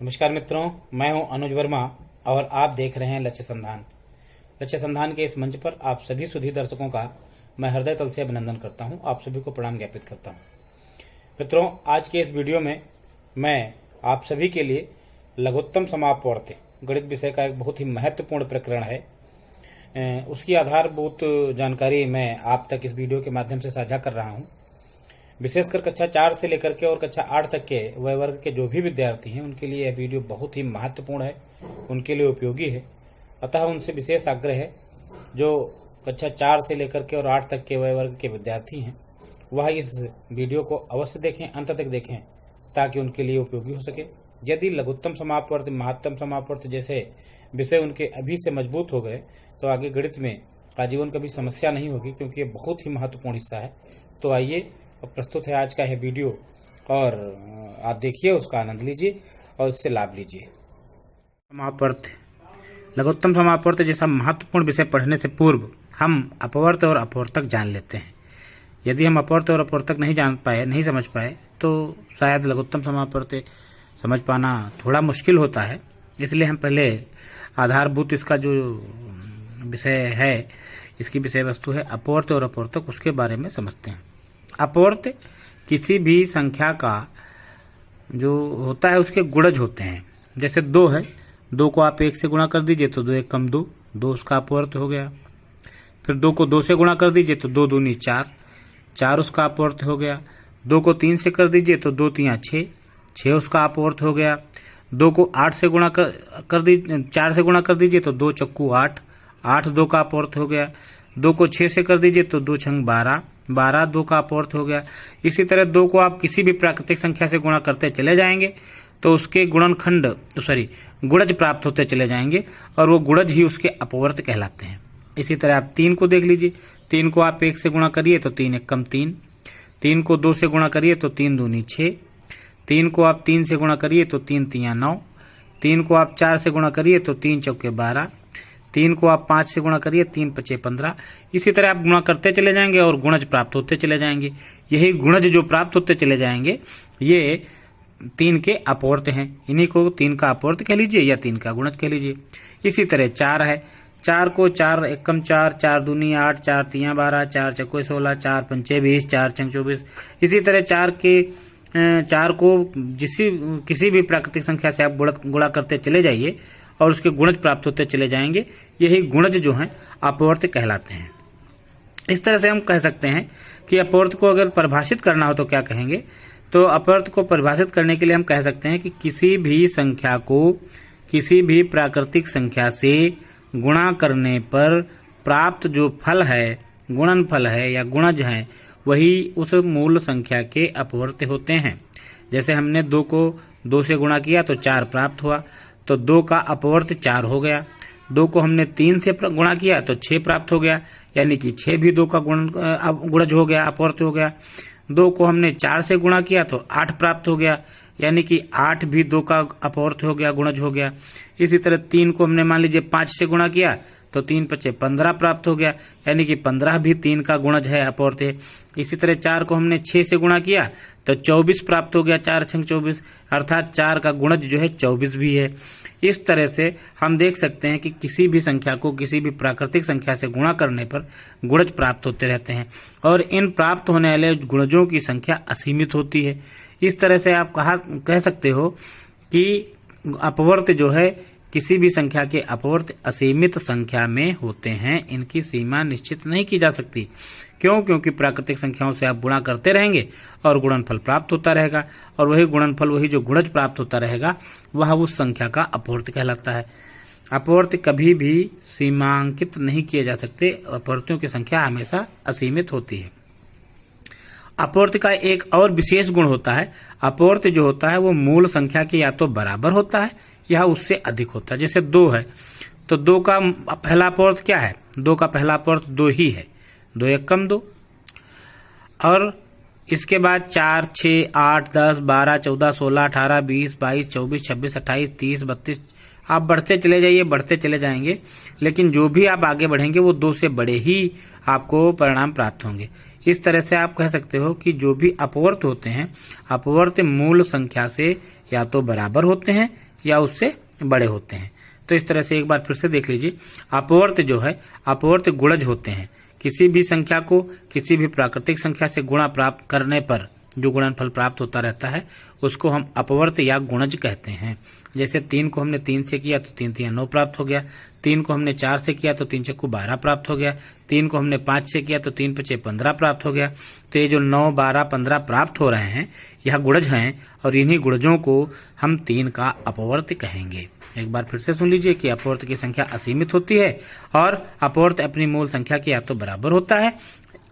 नमस्कार मित्रों, मैं हूं अनुज वर्मा और आप देख रहे हैं लक्ष्य संधान। लक्ष्य संधान के इस मंच पर आप सभी सुधी दर्शकों का मैं हृदय तल से अभिनंदन करता हूं, आप सभी को प्रणाम ज्ञापित करता हूं। मित्रों, आज के इस वीडियो में मैं आप सभी के लिए लघुत्तम समापवर्ती गणित विषय का एक बहुत ही महत्वपूर्ण प्रकरण है, उसकी आधारभूत जानकारी मैं आप तक इस वीडियो के माध्यम से साझा कर रहा हूँ। विशेषकर कक्षा 4 से लेकर के और कक्षा 8 तक के वय वर्ग के जो भी विद्यार्थी हैं उनके लिए यह वीडियो बहुत ही महत्वपूर्ण है, उनके लिए उपयोगी है। अतः उनसे विशेष आग्रह है जो कक्षा 4 से लेकर के और 8 तक के वय वर्ग के विद्यार्थी हैं वह इस वीडियो को अवश्य देखें, अंत तक देखें, ताकि उनके लिए उपयोगी हो सके। यदि लघुत्तम समापवर्ती, महत्तम समापवर्ती जैसे विषय उनके अभी से मजबूत हो गए तो आगे गणित में आजीवन कभी समस्या नहीं होगी, क्योंकि ये बहुत ही महत्वपूर्ण हिस्सा है। तो आइए, अब प्रस्तुत है आज का यह वीडियो और आप देखिए, उसका आनंद लीजिए और उससे लाभ लीजिए। समापवर्त, लघुत्तम समापवर्त जैसा महत्वपूर्ण विषय पढ़ने से पूर्व हम अपवर्त और अपवर्तक जान लेते हैं। यदि हम अपवर्त और अपवर्तक नहीं समझ पाए तो शायद लघुत्तम समापवर्त समझ पाना थोड़ा मुश्किल होता है। इसलिए हम पहले आधारभूत इसका जो विषय है, इसकी विषय वस्तु है अपवर्त और अपवर्तक, उसके बारे में समझते हैं। अपवर्त किसी भी संख्या का जो होता है उसके गुणज होते हैं। जैसे 2 है, 2 को आप 1 से गुणा कर दीजिए तो 2 1 कम 2, 2 उसका अपवर्त हो गया। फिर 2 को 2 से गुणा कर दीजिए तो 2 दूनी 4, 4 उसका अपवर्त हो गया। 2 को 3 से कर दीजिए तो 2 3 6, 6 उसका अपवर्त हो गया। 2 को 8 से गुणा कर दीजिए, 4 से गुणा कर दीजिए तो 2 चक्कू 8, 8 2 का अपवर्त हो गया। 2 को 6 से कर दीजिए तो 2 छंग 12, 12 2 का अपवर्त हो गया। इसी तरह 2 को आप किसी भी प्राकृतिक संख्या से गुणा करते चले जाएंगे तो उसके गुणज प्राप्त होते चले जाएंगे और वो गुणज ही उसके अपवर्त कहलाते हैं। इसी तरह आप 3 को देख लीजिए, 3 को आप 1 से गुणा करिए तो 3 1 कम 3, 3 को 2 से गुणा करिए तो 3 दूनी 6, 3 को आप 3 से गुणा करिए तो 3 3 9, 3 को आप 4 से गुणा करिए तो 3 चौके 12, 3 को आप 5 से गुणा करिए 3 5 15। इसी तरह आप गुणा करते चले जाएंगे और गुणज प्राप्त होते चले जाएंगे। यही गुणज जो प्राप्त होते चले जाएंगे ये 3 के अपवर्त हैं। इन्हीं को 3 का अपवर्त कह लीजिए या 3 का गुणज कह लीजिए। इसी तरह 4 है, 4 को 4 1 कम 4, 4 दूनी 8, 4 3 12, 4 चौके 16, 4 पंचे 20, 4 छंग 24। इसी तरह 4 को किसी भी प्राकृतिक संख्या से आप गुणा करते चले जाइए और उसके गुणज प्राप्त होते चले जाएंगे। यही गुणज जो हैं अपवर्त कहलाते हैं। इस तरह से हम कह सकते हैं कि अपवर्त को अगर परिभाषित करना हो तो क्या कहेंगे, तो अपवर्त को परिभाषित करने के लिए हम कह सकते हैं कि किसी भी संख्या को किसी भी प्राकृतिक संख्या से गुणा करने पर प्राप्त जो फल है, गुणनफल है या गुणज है, वही उस मूल संख्या के अपवर्त होते हैं। जैसे हमने 2 को 2 से गुणा किया तो 4 प्राप्त हुआ, तो 2 का अपवर्त 4 हो गया। 2 को हमने 3 से गुणा किया तो 6 प्राप्त हो गया, यानी कि 6 भी 2 का गुणज हो गया, अपवर्त हो गया। 2 को हमने 4 से गुणा किया तो 8 प्राप्त हो गया, यानी कि 8 भी 2 का अपवर्त हो गया, गुणज हो गया। इसी तरह 3 को हमने मान लीजिए 5 से गुणा किया तो 3 5 15 प्राप्त हो गया, यानी कि 15 भी 3 का गुणज है, अपवर्त है। इसी तरह 4 को हमने 6 से गुणा किया तो 24 प्राप्त हो गया, 4 छंग 24, अर्थात 4 का गुणज जो है 24 भी है। इस तरह से हम देख सकते हैं कि किसी भी संख्या को किसी भी प्राकृतिक संख्या से गुणा करने पर गुणज प्राप्त होते रहते हैं और इन प्राप्त होने वाले गुणजों की संख्या असीमित होती है। इस तरह से आप कह सकते हो कि अपवर्त जो है किसी भी संख्या के अपवर्त असीमित संख्या में होते हैं, इनकी सीमा निश्चित नहीं की जा सकती। क्यों? क्योंकि प्राकृतिक संख्याओं से आप गुणा करते रहेंगे और गुणनफल प्राप्त होता रहेगा और वही गुणनफल, वही जो गुणज प्राप्त होता रहेगा, वह उस संख्या का अपवर्त कहलाता है। अपवर्त कभी भी सीमांकित नहीं किए जा सकते, अपवर्तों की संख्या हमेशा असीमित होती है। अपवर्त का एक और विशेष गुण होता है, अपवर्त जो होता है वो मूल संख्या के या तो बराबर होता है या उससे अधिक होता है। जैसे 2 है तो 2 का पहला अपवर्त क्या है? 2 का पहला अपवर्त 2 ही है, 2 1 कम 2। और इसके बाद 4 6 8 10 12 14 16 18 20 22 24 26 28 30 32 आप बढ़ते चले जाइए, बढ़ते चले जाएंगे, लेकिन जो भी आप आगे बढ़ेंगे वो 2 से बड़े ही आपको परिणाम प्राप्त होंगे। इस तरह से आप कह सकते हो कि जो भी अपवर्त होते हैं, अपवर्त मूल संख्या से या तो बराबर होते हैं या उससे बड़े होते हैं। तो इस तरह से एक बार फिर से देख लीजिए, अपवर्त जो है, अपवर्त गुणज होते हैं। किसी भी संख्या को किसी भी प्राकृतिक संख्या से गुणा प्राप्त करने पर जो गुणनफल प्राप्त होता रहता है उसको हम अपवर्त या गुणज कहते हैं। जैसे 3 को हमने 3 से किया तो 3 3 9 प्राप्त हो गया, 3 को हमने 4 से किया तो 3 6 12 प्राप्त हो गया, 3 को हमने 5 से किया तो 3 5 15 प्राप्त हो गया। तो ये जो 9 12 15 प्राप्त हो रहे हैं यह गुणज हैं और इन्हीं गुणजों को हम 3 का अपवर्त कहेंगे। एक बार फिर से सुन लीजिए कि अपवर्त की संख्या असीमित होती है और अपवर्त अपनी मूल संख्या के या तो बराबर होता है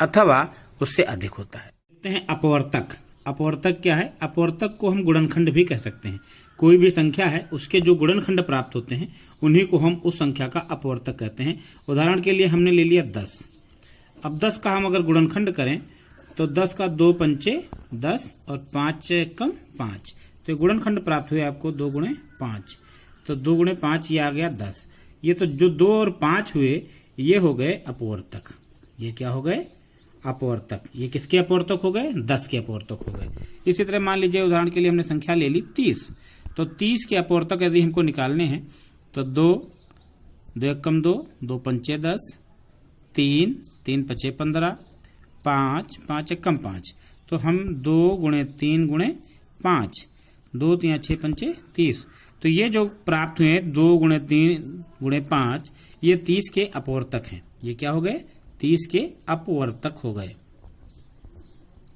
अथवा उससे अधिक होता है। देखते हैं अपवर्तक। अपवर्तक क्या है? अपवर्तक को हम गुणनखंड भी कह सकते हैं। कोई भी संख्या है उसके जो गुणनखंड प्राप्त होते हैं उन्हीं को हम उस संख्या का अपवर्तक कहते हैं। उदाहरण के लिए हमने ले लिया 10। अब 10 का हम अगर गुणनखंड करें तो 10 का 2 पंचे 10 और 5 कम 5, तो गुणनखंड प्राप्त हुए आपको 2 गुणे 5, तो 2 गुणे 5 ये आ गया 10। ये तो जो 2 और 5 हुए ये हो गए अपवर्तक। ये क्या हो गए? अपवर्तक। ये किसके अपवर्तक हो गए? 10 के अपवर्तक हो गए। इसी तरह मान लीजिए उदाहरण के लिए हमने संख्या ले ली 30, तो 30 के अपवर्तक यदि हमको निकालने हैं तो 2 2 एक कम 2, 2 पंचे 10, 3 3 पचे 15, 5 5 एक कम 5, तो हम 2 गुणे 3 गुणे 5, 2 3 6 पंचे 30। तो ये जो प्राप्त हुए 2 गुणे 3 गुणे 5 ये 30 के अपवर्तक हैं। ये क्या हो गए? 30 के अपवर्तक हो गए।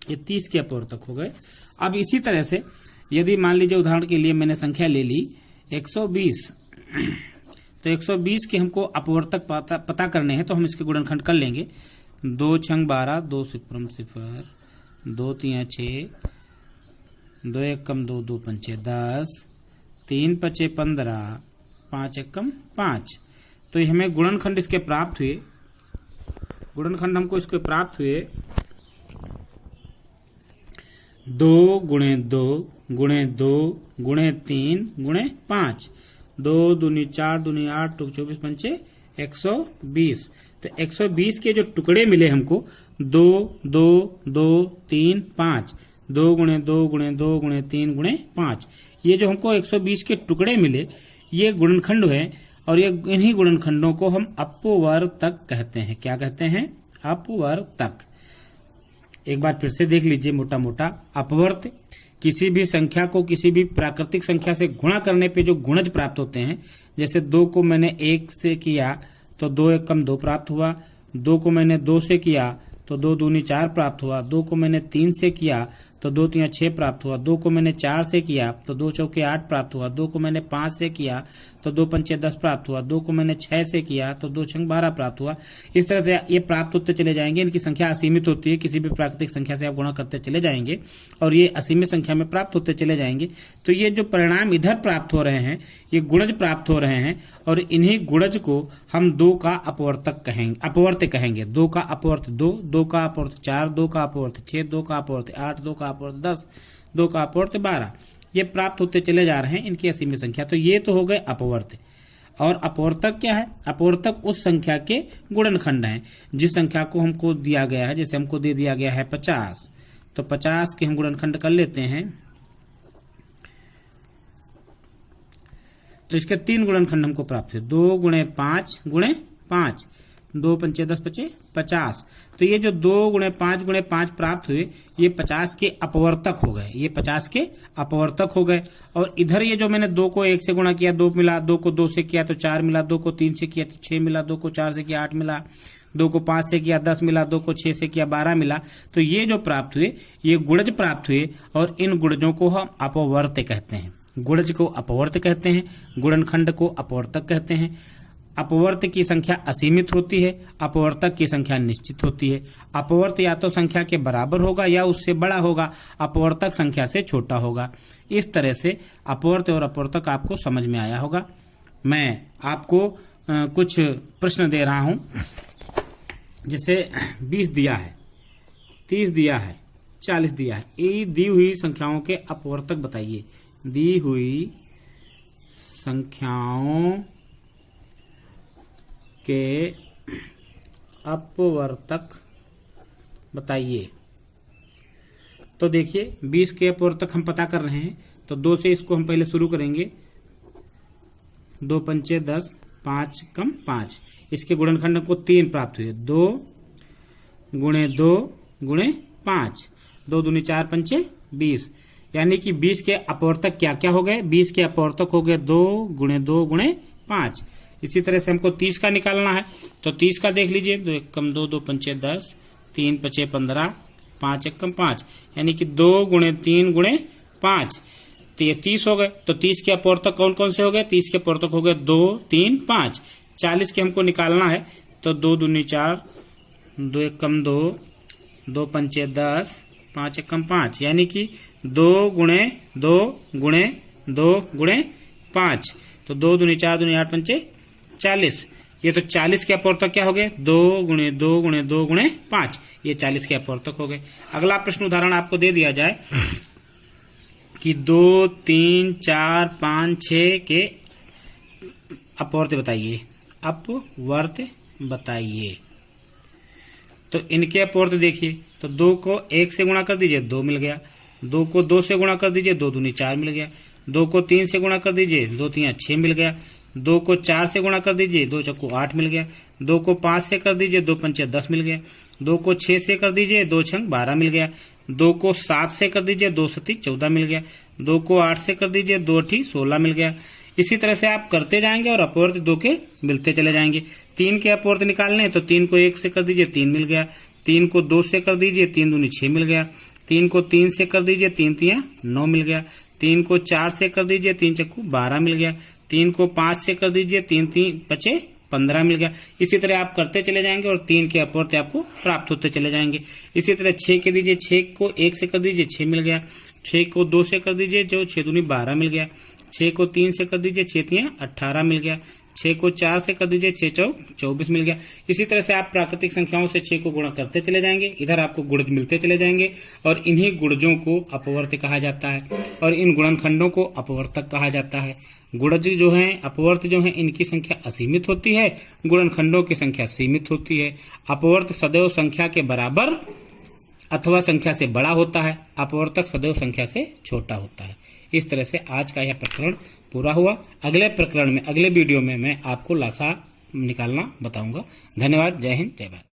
ये 30 के अपवर्तक हो गए। अब इसी तरह से यदि मान लीजिए उदाहरण के लिए मैंने संख्या ले ली 120, तो 120 के हमको अपवर्तक पता करने हैं तो हम इसके गुणनखंड कर लेंगे। 2 छंग 12, 2 सिफरम 0, 2 3 6, 2 एक कम 2, 2 पंचे 10, 3 पचे 15, 5 एक कम 5। तो ये हमें गुणनखंड इसके प्राप्त हुए। गुणनखंड हमको इसके प्राप्त हुए 2 गुणे 2 गुणे 2 गुणे 3 गुणे 5, 2 दूनी 4 दूनी 8, 24 पंचे 120। तो 120 के जो टुकड़े मिले हमको 2 2 2 3 5, 2 गुणे 2 गुणे 2 गुणे 3 गुणे 5, ये जो हमको 120 के टुकड़े मिले ये गुणनखंड है और ये इन्हीं गुणनखंडों को हम अपवर्तक कहते हैं। क्या कहते हैं? अपवर्तक। एक बार फिर से देख लीजिए मोटा मोटा। अपवर्त किसी भी संख्या को किसी भी प्राकृतिक संख्या से गुणा करने पे जो गुणज प्राप्त होते हैं। जैसे 2 को मैंने 1 से किया तो 2 एक कम 2 प्राप्त हुआ, 2 को मैंने 2 से किया तो 2 दूनी 4 प्राप्त हुआ, 2 को मैंने 3 से किया तो 2 3 6 प्राप्त हुआ, 2 को मैंने 4 से किया तो 2 चौके 8 प्राप्त हुआ, 2 को मैंने 5 से किया तो 2 पंचे 10 प्राप्त हुआ, 2 को मैंने 6 से किया तो 2 छंग 12 प्राप्त हुआ। इस तरह से ये प्राप्त होते चले जाएंगे। इनकी संख्या असीमित होती है, किसी भी प्राकृतिक संख्या से आप गुणा करते चले जाएंगे और ये असीमित संख्या में प्राप्त होते चले जाएंगे। तो ये जो परिणाम इधर प्राप्त हो रहे हैं ये गुणज प्राप्त हो रहे हैं और इन्हीं गुणज को हम 2 का अपवर्तक कहेंगे, अपवर्त कहेंगे। 2 का अपवर्त 2, 2 का अपवर्त 4, 2 का अपवर्त 6, 2 का अपवर्त 8, 2 का अपवर्त 10, 2 का अपवर्त 12। ये प्राप्त होते चले जा रहे हैं इनकी असीमित संख्या। तो ये तो हो गए अपवर्त। और अपवर्तक क्या है? अपवर्तक उस संख्या के गुणनखंड हैं जिस संख्या को हमको दिया गया है। जैसे हमको दे दिया गया है 50, तो 50 के हम गुणनखंड कर लेते हैं। तो इसके 3 गुणनखंड हमको प्राप्त हुए। 2 गुणे 5 गुणे 5, 2 पंचे 10 पचे 50। तो ये जो 2 गुणे 5 गुणे 5 प्राप्त हुए ये 50 के अपवर्तक हो गए। ये 50 के अपवर्तक हो गए। और इधर ये जो मैंने 2 को 1 से गुणा किया 2 मिला, 2 को 2 से किया तो 4 मिला, 2 को 3 से किया तो 6 मिला, 2 को 4 से किया 8 मिला, 2 को 5 से किया 10 मिला, 2 को 6 से किया 12 मिला। तो ये जो प्राप्त हुए ये गुणज प्राप्त हुए और इन गुणजों को हम अपवर्त कहते हैं। गुणज को अपवर्त कहते हैं, गुणनखंड को अपवर्तक कहते हैं। अपवर्त की संख्या असीमित होती है, अपवर्तक की संख्या निश्चित होती है। अपवर्त या तो संख्या के बराबर होगा या उससे बड़ा होगा, अपवर्तक संख्या से छोटा होगा। इस तरह से अपवर्त और अपवर्तक आपको समझ में आया होगा। मैं आपको कुछ प्रश्न दे रहा हूं। जैसे 20 दिया है, 30 दिया है, 40 दिया है। ये दी हुई संख्याओं के अपवर्तक बताइए। दी हुई संख्याओं के अपवर्तक बताइए। तो देखिए 20 के अपवर्तक हम पता कर रहे हैं। तो 2 से इसको हम पहले शुरू करेंगे। 2 पंचे 10, 5 कम 5। इसके गुणनखंड को 3 प्राप्त हुए। 2 गुणे 2 गुणे 5, 2 दूनी 4 पंचे 20, यानी कि 20 के अपवर्तक क्या क्या हो गए? 20 के अपवर्तक हो गए 2 गुणे 2 गुणे 5। इसी तरह से हमको 30 का निकालना है, तो 30 का देख लीजिए। 2 1 कम 2, 2 पंचे 10, 3 पचे 15, 5 1 कम 5, यानी कि 2 गुणे 3 गुणे 5, तो ये 30 हो गए। तो 30 के अपवर्तक कौन कौन से हो गए? 30 के अपवर्तक हो गए 2 3 5। 40 के हमको निकालना है, तो 2 दूनी 4, 2 1 कम 2, 2 पंचे 10, 5 1 कम 5, यानी कि 2 गुणे 2 गुणे 2 गुणे 5, तो 2 दूनी 4 दूनी 8 पंचे 40। ये तो 40 के अपवर्तक क्या हो गए? 2 गुणे 2 गुणे 2 गुणे 5, ये 40 के अपवर्तक हो गए। अगला प्रश्न उदाहरण आपको दे दिया जाए कि 2 3 4 5 6 के अपवर्त बताइए। अपवर्त बताइए, तो इनके अपवर्त देखिए। तो 2 को 1 से गुणा कर दीजिए, 2 मिल गया। 2 को 2 से गुणा कर दीजिए, 2 दूनी 4 मिल गया। 2 को 3 से गुणा कर दीजिए, 2 3 6 मिल गया। 2 को 4 से गुणा कर दीजिए, 2 चक्कू 8 मिल गया। 2 को 5 से कर दीजिए, 2 पंचे 10 मिल गया। 2 को 6 से कर दीजिए, 2 छंग 12 मिल गया। 2 को 7 से कर दीजिए, 2 सती 14 मिल गया। 2 को 8 से कर दीजिए, 2 अठी 16 मिल गया। इसी तरह से आप करते जाएंगे और अपवर्त 2 के मिलते चले जाएंगे। 3 के अपवर्त निकालने हैं, तो 3 को 1 से कर दीजिए, 3 मिल गया। 3 को 2 से कर दीजिए, 3 दूनी 6 मिल गया। 3 को 3 से कर दीजिए, 3 तियां 9 मिल गया। 3 को 4 से कर दीजिए, 3 चक्कू 12 मिल गया। 3 को 5 से कर दीजिए, 3 3 पचे 15 मिल गया। इसी तरह आप करते चले जाएंगे और 3 के अपवर्त आपको प्राप्त होते चले जाएंगे। इसी तरह 6 के दीजिए, 6 को 1 से कर दीजिए, 6 मिल गया। 6 को 2 से कर दीजिए, जो 6 दूनी 12 मिल गया। 6 को 3 से कर दीजिए, 6 तियां 18 मिल गया। 6 को 4 से कर दीजिए, 6 चौक 24 मिल गया। इसी तरह से आप प्राकृतिक संख्याओं से 6 को गुणा करते चले जाएंगे। इधर आपको गुणज मिलते चले जाएंगे और इन्हीं गुणजों को अपवर्त कहा जाता है और इन गुणनखंडों को अपवर्तक कहा जाता है। गुणज जो है, अपवर्त जो है, इनकी संख्या असीमित होती है, गुणनखंडों की संख्या सीमित होती है। अपवर्त सदैव संख्या के बराबर अथवा संख्या से बड़ा होता है, अपवर्तक सदैव संख्या से छोटा होता है। इस तरह से आज का यह प्रकरण पूरा हुआ। अगले प्रकरण में, अगले वीडियो में मैं आपको लासा निकालना बताऊंगा। धन्यवाद। जय हिंद, जय भारत।